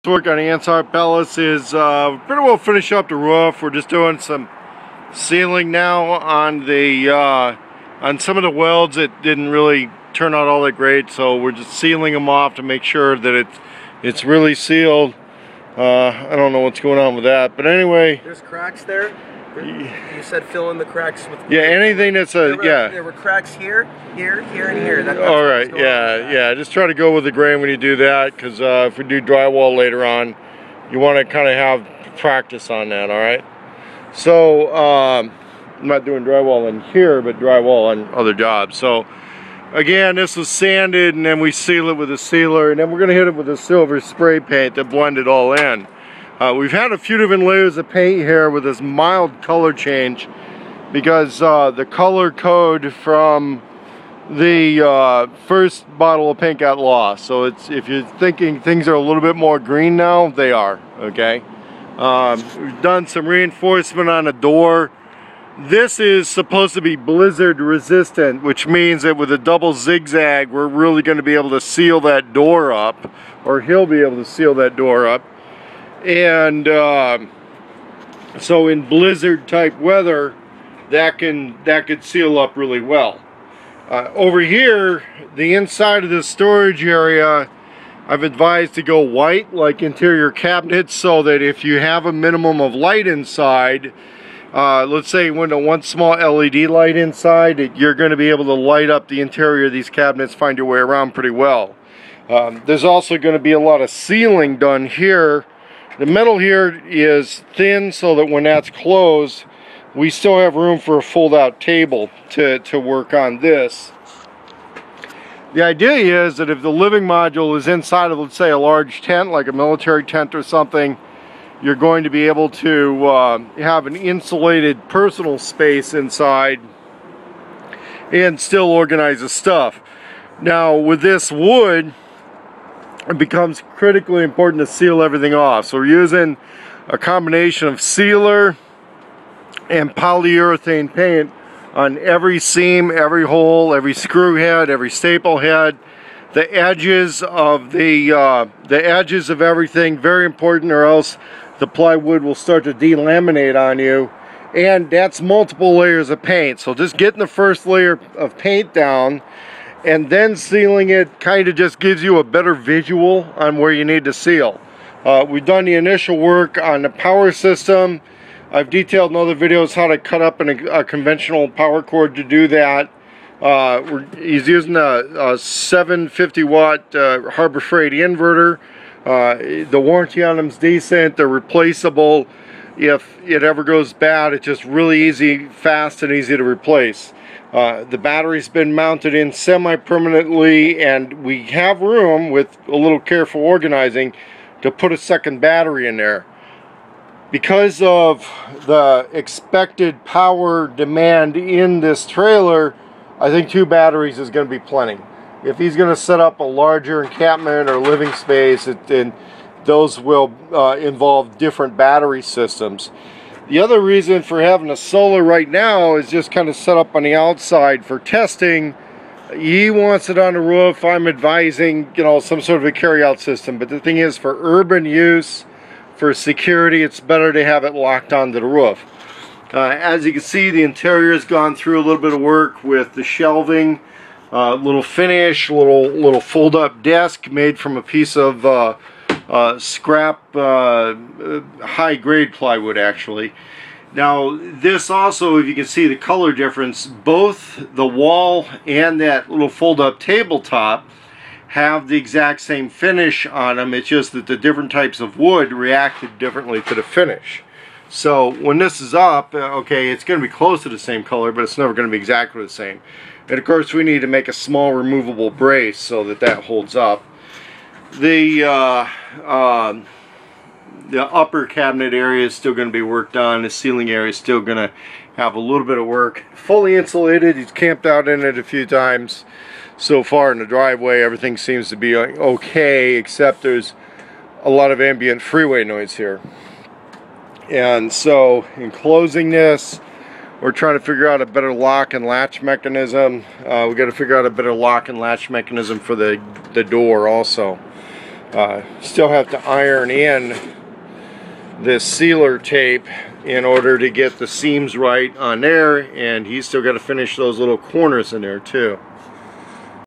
Work on Ansar Palace is pretty well finished up the roof. We're just doing some sealing now on the on some of the welds that didn't really turn out all that great, so we're just sealing them off to make sure that it's really sealed. I don't know what's going on with that, but anyway, there's cracks there. You said fill in the cracks with anything that's there were cracks here, here, and here. That's all right. Yeah. Just try to go with the grain when you do that, because if we do drywall later on, you want to kind of have practice on that. All right. So I'm not doing drywall in here, but drywall on other jobs. So again, this was sanded, and then we seal it with a sealer, and then we're going to hit it with a silver spray paint to blend it all in. We've had a few different layers of paint here with this mild color change because the color code from the first bottle of paint got lost. So if you're thinking things are a little bit more green now, they are, okay? We've done some reinforcement on the door. This is supposed to be blizzard resistant, which means that with a double zigzag, we're really going to be able to seal that door up, or he'll be able to seal that door up. And so in blizzard type weather, that could seal up really well. Over here, the inside of this storage area, I've advised to go white, like interior cabinets, so that if you have a minimum of light inside, let's say one small LED light inside, you're going to be able to light up the interior of these cabinets, find your way around pretty well. There's also going to be a lot of sealing done here. The metal here is thin so that when that's closed, we still have room for a fold-out table to work on this. The idea is that if the living module is inside of, let's say, a large tent, like a military tent or something, you're going to be able to have an insulated personal space inside and still organize the stuff. Now, with this wood, it becomes critically important to seal everything off. So we're using a combination of sealer and polyurethane paint on every seam, every hole, every screw head, every staple head. The edges of the edges of everything, very important, or else the plywood will start to delaminate on you. And that's multiple layers of paint. So just getting the first layer of paint down and then sealing it kind of just gives you a better visual on where you need to seal. We've done the initial work on the power system. I've detailed in other videos how to cut up a conventional power cord to do that. He's using a 750 watt Harbor Freight inverter. The warranty on them is decent. They're replaceable. If it ever goes bad, it's just really easy, fast, and easy to replace. The battery's been mounted in semi-permanently, and we have room, with a little careful organizing, to put a second battery in there. Because of the expected power demand in this trailer, I think 2 batteries is going to be plenty. If he's going to set up a larger encampment or living space, then those will involve different battery systems. The other reason for having a solar right now is just kind of set up on the outside for testing. He wants it on the roof. I'm advising, some sort of a carry-out system. But the thing is, for urban use, for security, it's better to have it locked onto the roof. As you can see, the interior has gone through a little bit of work with the shelving, little finish, little fold-up desk made from a piece of scrap high-grade plywood, actually. Now, this also, if you can see the color difference, both the wall and that little fold-up tabletop have the exact same finish on them. It's just that the different types of wood reacted differently to the finish. So when this is up, okay, it's going to be close to the same color, but it's never going to be exactly the same. And of course, we need to make a small removable brace so that holds up. The upper cabinet area is still going to be worked on. The ceiling area is still going to have a little bit of work. Fully insulated. He's camped out in it a few times so far in the driveway. Everything seems to be okay, except there's a lot of ambient freeway noise here. And so in closing this, we're trying to figure out a better lock and latch mechanism. We got to figure out a better lock and latch mechanism for the door also. Still have to iron in this sealer tape in order to get the seams right on there, and he's still got to finish those little corners in there too.